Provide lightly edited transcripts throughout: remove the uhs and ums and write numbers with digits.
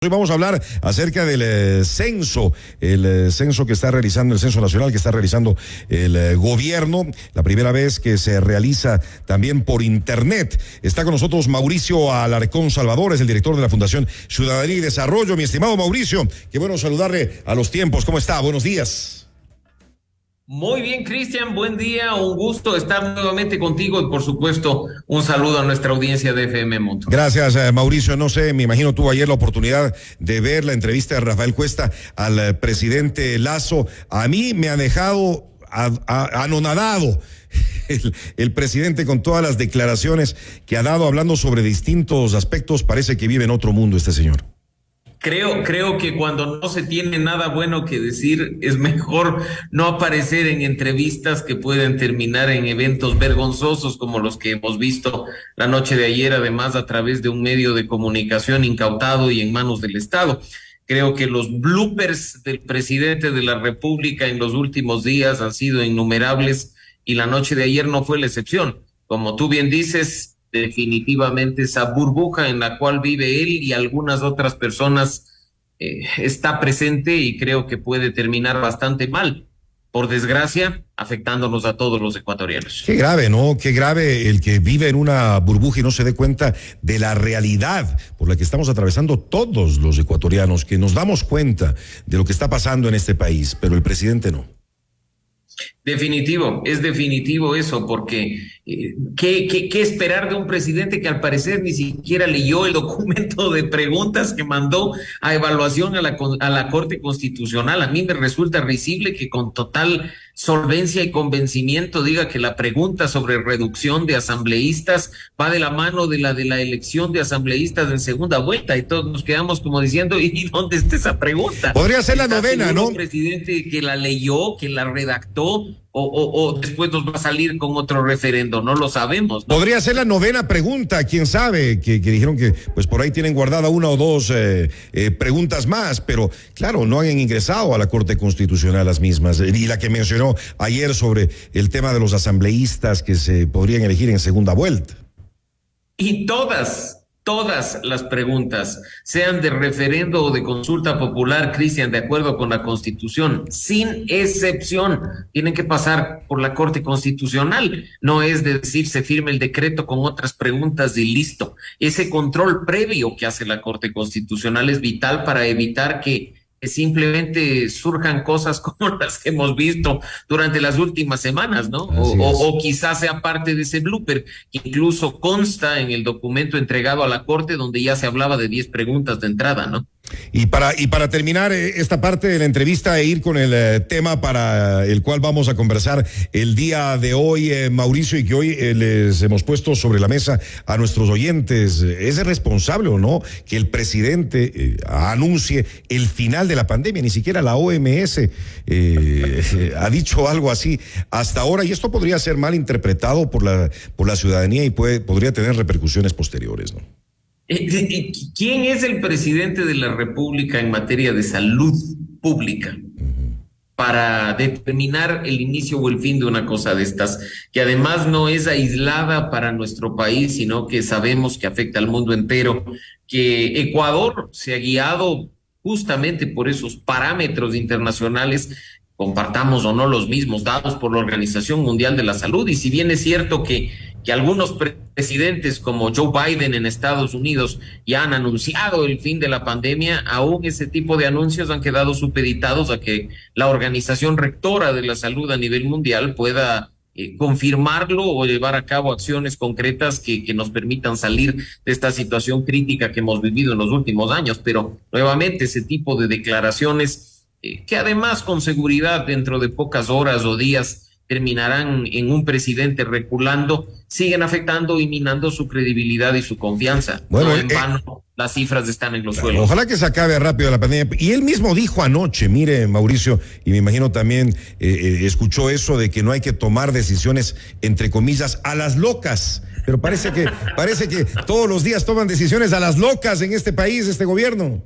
Hoy vamos a hablar acerca del censo, el censo que está realizando, el censo nacional que está realizando el gobierno, la primera vez que se realiza también por internet. Está con nosotros Mauricio Alarcón Salvador, es el director de la Fundación Ciudadanía y Desarrollo. Mi estimado Mauricio, qué bueno saludarle a los tiempos. ¿Cómo está? Buenos días. Muy bien, Cristian, buen día, un gusto estar nuevamente contigo y por supuesto un saludo a nuestra audiencia de FM Mundo. Gracias, Mauricio. No sé, me imagino tuvo ayer la oportunidad de ver la entrevista de Rafael Cuesta al presidente Lasso. A mí me ha dejado anonadado el presidente con todas las declaraciones que ha dado hablando sobre distintos aspectos. Parece que vive en otro mundo este señor. Creo que cuando no se tiene nada bueno que decir, es mejor no aparecer en entrevistas que pueden terminar en eventos vergonzosos como los que hemos visto la noche de ayer, además a través de un medio de comunicación incautado y en manos del Estado. Creo que los bloopers del presidente de la República en los últimos días han sido innumerables y la noche de ayer no fue la excepción. Como tú bien dices, definitivamente esa burbuja en la cual vive él y algunas otras personas está presente y creo que puede terminar bastante mal, por desgracia, afectándonos a todos los ecuatorianos. Qué grave, ¿no? Qué grave el que vive en una burbuja y no se dé cuenta de la realidad por la que estamos atravesando todos los ecuatorianos, que nos damos cuenta de lo que está pasando en este país, pero el presidente no. Definitivo, es definitivo eso, porque ¿qué esperar de un presidente que al parecer ni siquiera leyó el documento de preguntas que mandó a evaluación a la Corte Constitucional? A mí me resulta risible que con total solvencia y convencimiento diga que la pregunta sobre reducción de asambleístas va de la mano de la elección de asambleístas en segunda vuelta, y todos nos quedamos como diciendo, ¿y dónde está esa pregunta? Podría ser la novena, ¿no? Un presidente que la leyó, que la redactó, o después nos va a salir con otro referendo, no lo sabemos, ¿no? Podría ser la novena pregunta, quién sabe, que dijeron que pues por ahí tienen guardada una o dos preguntas más, pero claro, no han ingresado a la Corte Constitucional las mismas, y la que mencionó ayer sobre el tema de los asambleístas que se podrían elegir en segunda vuelta. Y todas las preguntas, sean de referendo o de consulta popular, Cristian, de acuerdo con la Constitución, sin excepción, tienen que pasar por la Corte Constitucional. No es decir, se firme el decreto con otras preguntas y listo. Ese control previo que hace la Corte Constitucional es vital para evitar que simplemente surjan cosas como las que hemos visto durante las últimas semanas, ¿no? O quizás sea parte de ese blooper que incluso consta en el documento entregado a la Corte, donde ya se hablaba de 10 preguntas de entrada, ¿no? Y para terminar esta parte de la entrevista e ir con el tema para el cual vamos a conversar el día de hoy, Mauricio, y que hoy les hemos puesto sobre la mesa a nuestros oyentes, ¿es responsable o no que el presidente anuncie el final de la pandemia? Ni siquiera la OMS ha dicho algo así hasta ahora, y esto podría ser mal interpretado por la ciudadanía y podría tener repercusiones posteriores, ¿no? ¿Quién es el presidente de la República en materia de salud pública para determinar el inicio o el fin de una cosa de estas, que además no es aislada para nuestro país, sino que sabemos que afecta al mundo entero, que Ecuador se ha guiado justamente por esos parámetros internacionales, compartamos o no los mismos, dados por la Organización Mundial de la Salud? Y si bien es cierto que algunos presidentes como Joe Biden en Estados Unidos ya han anunciado el fin de la pandemia, aún ese tipo de anuncios han quedado supeditados a que la Organización Rectora de la Salud a nivel mundial pueda confirmarlo o llevar a cabo acciones concretas que nos permitan salir de esta situación crítica que hemos vivido en los últimos años. Pero nuevamente ese tipo de declaraciones que además con seguridad dentro de pocas horas o días terminarán en un presidente reculando, siguen afectando y minando su credibilidad y su confianza. Bueno, no en vano las cifras están en los suelos. Ojalá que se acabe rápido la pandemia. Y él mismo dijo anoche, mire, Mauricio, y me imagino también escuchó eso de que no hay que tomar decisiones, entre comillas, a las locas. Pero parece que todos los días toman decisiones a las locas en este país, este gobierno.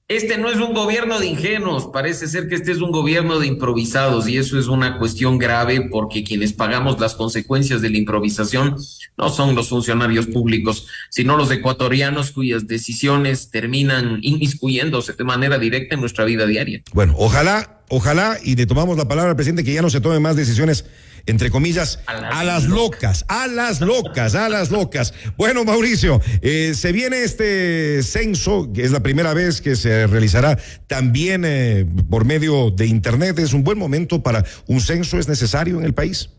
Este no es un gobierno de ingenuos, parece ser que este es un gobierno de improvisados y eso es una cuestión grave porque quienes pagamos las consecuencias de la improvisación no son los funcionarios públicos, sino los ecuatorianos cuyas decisiones terminan inmiscuyéndose de manera directa en nuestra vida diaria. Bueno, ojalá, y le tomamos la palabra al presidente, que ya no se tomen más decisiones, entre comillas, a las locas. Bueno, Mauricio, se viene este censo, que es la primera vez que se realizará también por medio de internet. ¿Es un buen momento para un censo? ¿Es necesario en el país?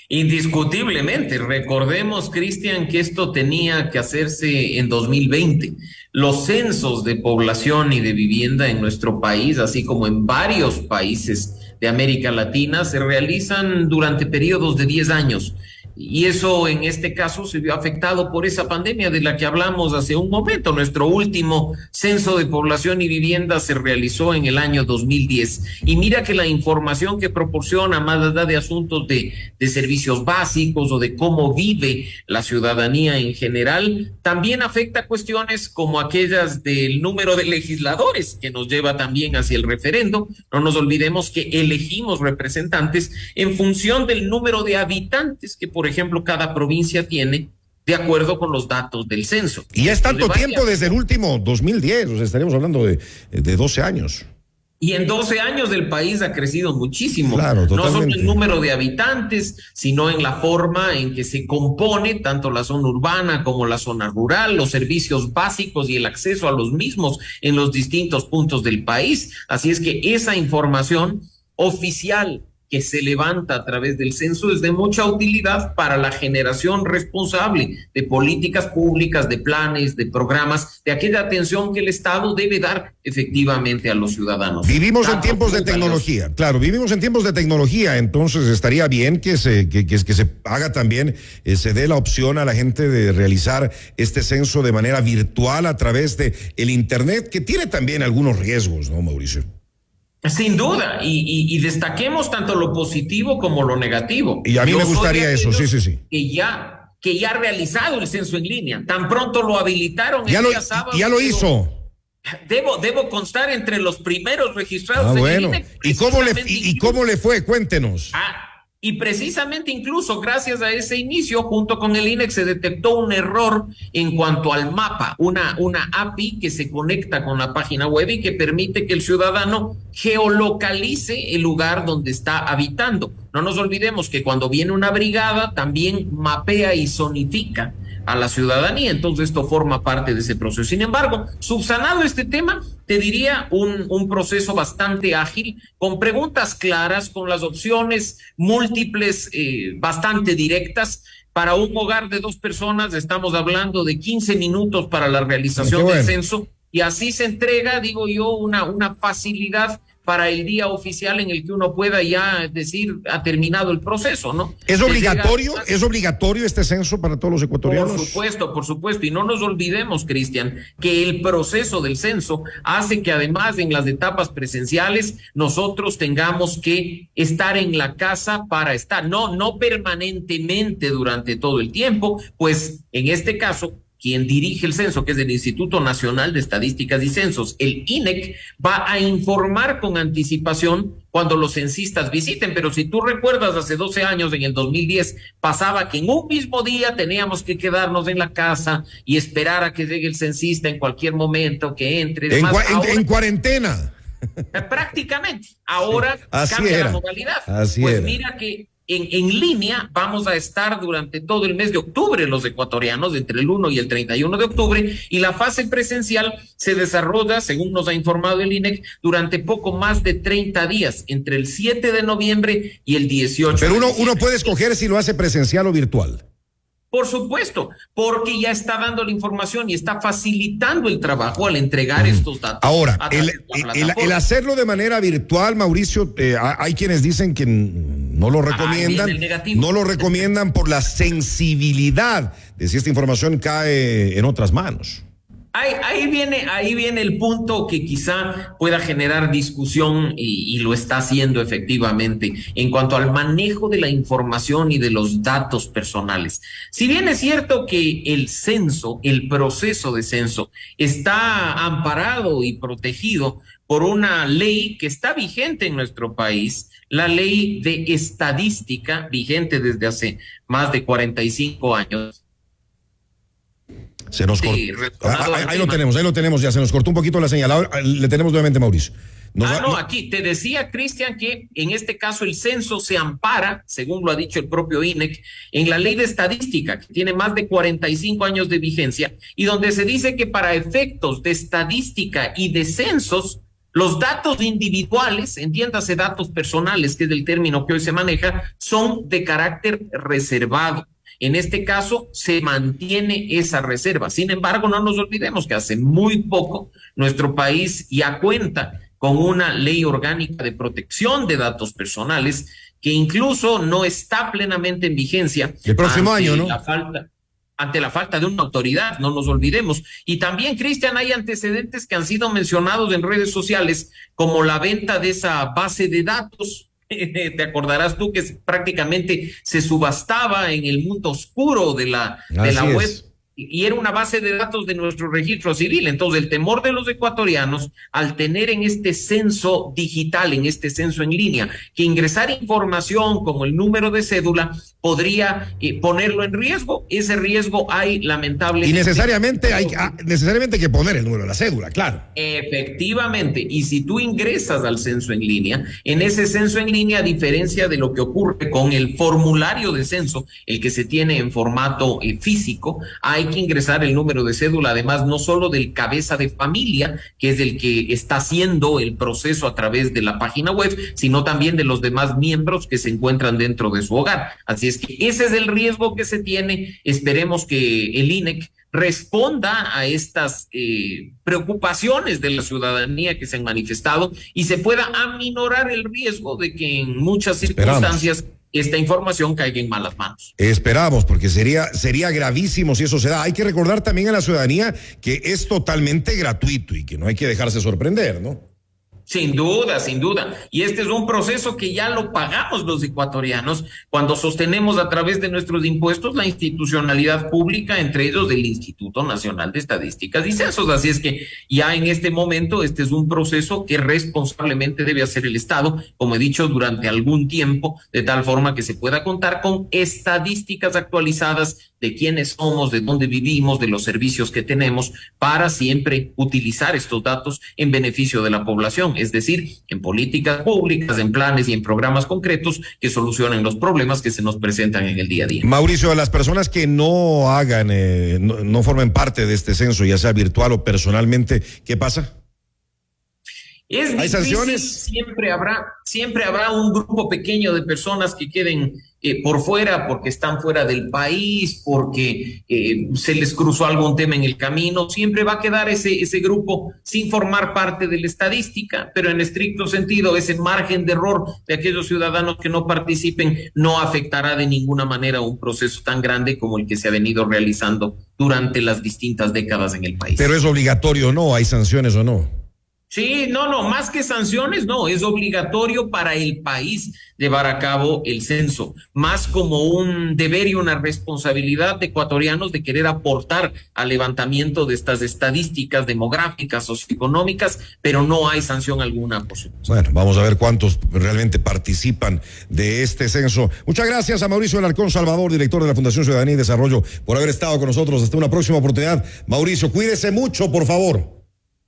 Indiscutiblemente, recordemos, Cristian, que esto tenía que hacerse en 2020. Los censos de población y de vivienda en nuestro país, así como en varios países de América Latina, se realizan durante periodos de 10 años. Y eso en este caso se vio afectado por esa pandemia de la que hablamos hace un momento. Nuestro último censo de población y vivienda se realizó en el año 2010. Y mira que la información que proporciona, más allá de asuntos de servicios básicos o de cómo vive la ciudadanía en general, también afecta cuestiones como aquellas del número de legisladores, que nos lleva también hacia el referendo. No nos olvidemos que elegimos representantes en función del número de habitantes que, por ejemplo, cada provincia tiene de acuerdo con los datos del censo. Y es tanto tiempo desde el último 2010, o sea, estaríamos hablando de 12 años. Y en 12 años el país ha crecido muchísimo. Claro, totalmente. No solo en número de habitantes, sino en la forma en que se compone tanto la zona urbana como la zona rural, los servicios básicos y el acceso a los mismos en los distintos puntos del país. Así es que esa información oficial que se levanta a través del censo es de mucha utilidad para la generación responsable de políticas públicas, de planes, de programas, de aquella atención que el Estado debe dar efectivamente a los ciudadanos. Vivimos en tiempos de tecnología, claro, vivimos en tiempos de tecnología, entonces estaría bien que se haga también, se dé la opción a la gente de realizar este censo de manera virtual a través de el Internet, que tiene también algunos riesgos, ¿no, Mauricio? Sin duda, y destaquemos tanto lo positivo como lo negativo. Y a mí me gustaría eso, sí. Que ya ha realizado el censo en línea, tan pronto lo habilitaron el día sábado. Ya lo hizo. Debo constar entre los primeros registrados en bueno. el INEC. ¿Y cómo le fue? Cuéntenos. Y precisamente incluso gracias a ese inicio, junto con el INEC, se detectó un error en cuanto al mapa, una API que se conecta con la página web y que permite que el ciudadano geolocalice el lugar donde está habitando. No nos olvidemos que cuando viene una brigada también mapea y zonifica a la ciudadanía, entonces esto forma parte de ese proceso. Sin embargo, subsanado este tema, te diría un proceso bastante ágil, con preguntas claras, con las opciones múltiples, bastante directas. Para un hogar de 2 personas estamos hablando de 15 minutos para la realización del censo, y así se entrega, digo yo, una facilidad para el día oficial en el que uno pueda ya decir ha terminado el proceso, ¿no? ¿Es obligatorio este censo para todos los ecuatorianos? Por supuesto, y no nos olvidemos, Cristian, que el proceso del censo hace que además en las etapas presenciales nosotros tengamos que estar en la casa para estar, no permanentemente durante todo el tiempo, pues en este caso quien dirige el censo, que es el Instituto Nacional de Estadísticas y Censos, el INEC, va a informar con anticipación cuando los censistas visiten. Pero si tú recuerdas, hace 12 años, en el 2010, pasaba que en un mismo día teníamos que quedarnos en la casa y esperar a que llegue el censista en cualquier momento, que entre. En cuarentena. Prácticamente. Ahora cambia la modalidad. Mira que en línea vamos a estar durante todo el mes de octubre los ecuatorianos, entre el 1 y el 31 de octubre, y la fase presencial se desarrolla, según nos ha informado el INEC, durante poco más de 30 días, entre el 7 de noviembre y el 18. Pero uno puede escoger si lo hace presencial o virtual. Por supuesto, porque ya está dando la información y está facilitando el trabajo al entregar estos datos. Ahora, el hacerlo de manera virtual, Mauricio, hay quienes dicen que no lo recomiendan, por la sensibilidad de si esta información cae en otras manos. Ahí viene el punto que quizá pueda generar discusión y lo está haciendo efectivamente en cuanto al manejo de la información y de los datos personales. Si bien es cierto que el censo, el proceso de censo, está amparado y protegido por una ley que está vigente en nuestro país, la ley de estadística, vigente desde hace más de 45 años. Se nos cortó. Ahí lo tenemos ya. Se nos cortó un poquito la señal. Ahora le tenemos nuevamente, Mauricio. Aquí te decía, Cristian, que en este caso el censo se ampara, según lo ha dicho el propio INEC, en la ley de estadística, que tiene más de 45 años de vigencia, y donde se dice que para efectos de estadística y de censos, los datos individuales, entiéndase datos personales, que es el término que hoy se maneja, son de carácter reservado. En este caso, se mantiene esa reserva. Sin embargo, no nos olvidemos que hace muy poco nuestro país ya cuenta con una ley orgánica de protección de datos personales que incluso no está plenamente en vigencia. El próximo año, ¿no? Ante la falta de una autoridad, no nos olvidemos. Y también, Cristian, hay antecedentes que han sido mencionados en redes sociales, como la venta de esa base de datos. Te acordarás tú que prácticamente se subastaba en el mundo oscuro de la web. Y era una base de datos de nuestro registro civil. Entonces, el temor de los ecuatorianos, al tener en este censo digital, en este censo en línea, que ingresar información como el número de cédula podría ponerlo en riesgo. Ese riesgo hay, lamentablemente. Y necesariamente hay que poner el número de la cédula, claro. Efectivamente. Y si tú ingresas al censo en línea, en ese censo en línea, a diferencia de lo que ocurre con el formulario de censo, el que se tiene en formato físico, hay que ingresar el número de cédula, además no solo del cabeza de familia, que es el que está haciendo el proceso a través de la página web, sino también de los demás miembros que se encuentran dentro de su hogar. Así es que ese es el riesgo que se tiene. Esperemos que el INEC responda a estas preocupaciones de la ciudadanía que se han manifestado y se pueda aminorar el riesgo de que en muchas circunstancias esta información caiga en malas manos. Esperamos, porque sería gravísimo si eso se da. Hay que recordar también a la ciudadanía que es totalmente gratuito y que no hay que dejarse sorprender, ¿no? Sin duda, sin duda. Y este es un proceso que ya lo pagamos los ecuatorianos cuando sostenemos a través de nuestros impuestos la institucionalidad pública, entre ellos del Instituto Nacional de Estadísticas y Censos. Así es que ya en este momento este es un proceso que responsablemente debe hacer el Estado, como he dicho, durante algún tiempo, de tal forma que se pueda contar con estadísticas actualizadas de quiénes somos, de dónde vivimos, de los servicios que tenemos, para siempre utilizar estos datos en beneficio de la población, es decir, en políticas públicas, en planes y en programas concretos que solucionen los problemas que se nos presentan en el día a día. Mauricio, a las personas que no hagan, no formen parte de este censo, ya sea virtual o personalmente, ¿qué pasa? Es ¿Hay difícil, sanciones? Siempre habrá un grupo pequeño de personas que queden por fuera porque están fuera del país, porque se les cruzó algún tema en el camino. Siempre va a quedar ese grupo sin formar parte de la estadística, pero en estricto sentido ese margen de error de aquellos ciudadanos que no participen no afectará de ninguna manera un proceso tan grande como el que se ha venido realizando durante las distintas décadas en el país. Pero es obligatorio, ¿no? ¿Hay sanciones o no? Sí, no, más que sanciones, no, es obligatorio para el país llevar a cabo el censo, más como un deber y una responsabilidad de ecuatorianos de querer aportar al levantamiento de estas estadísticas demográficas, socioeconómicas, pero no hay sanción alguna, por supuesto. Bueno, vamos a ver cuántos realmente participan de este censo. Muchas gracias a Mauricio Alarcón Salvador, director de la Fundación Ciudadanía y Desarrollo, por haber estado con nosotros. Hasta una próxima oportunidad. Mauricio, cuídese mucho, por favor.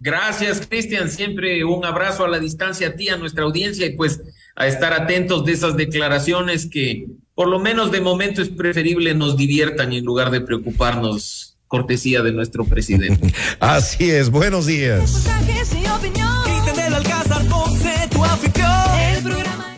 Gracias, Cristian. Siempre un abrazo a la distancia a ti, a nuestra audiencia, y pues a estar atentos de esas declaraciones que, por lo menos de momento, es preferible nos diviertan en lugar de preocuparnos, cortesía de nuestro presidente. Así es. Buenos días.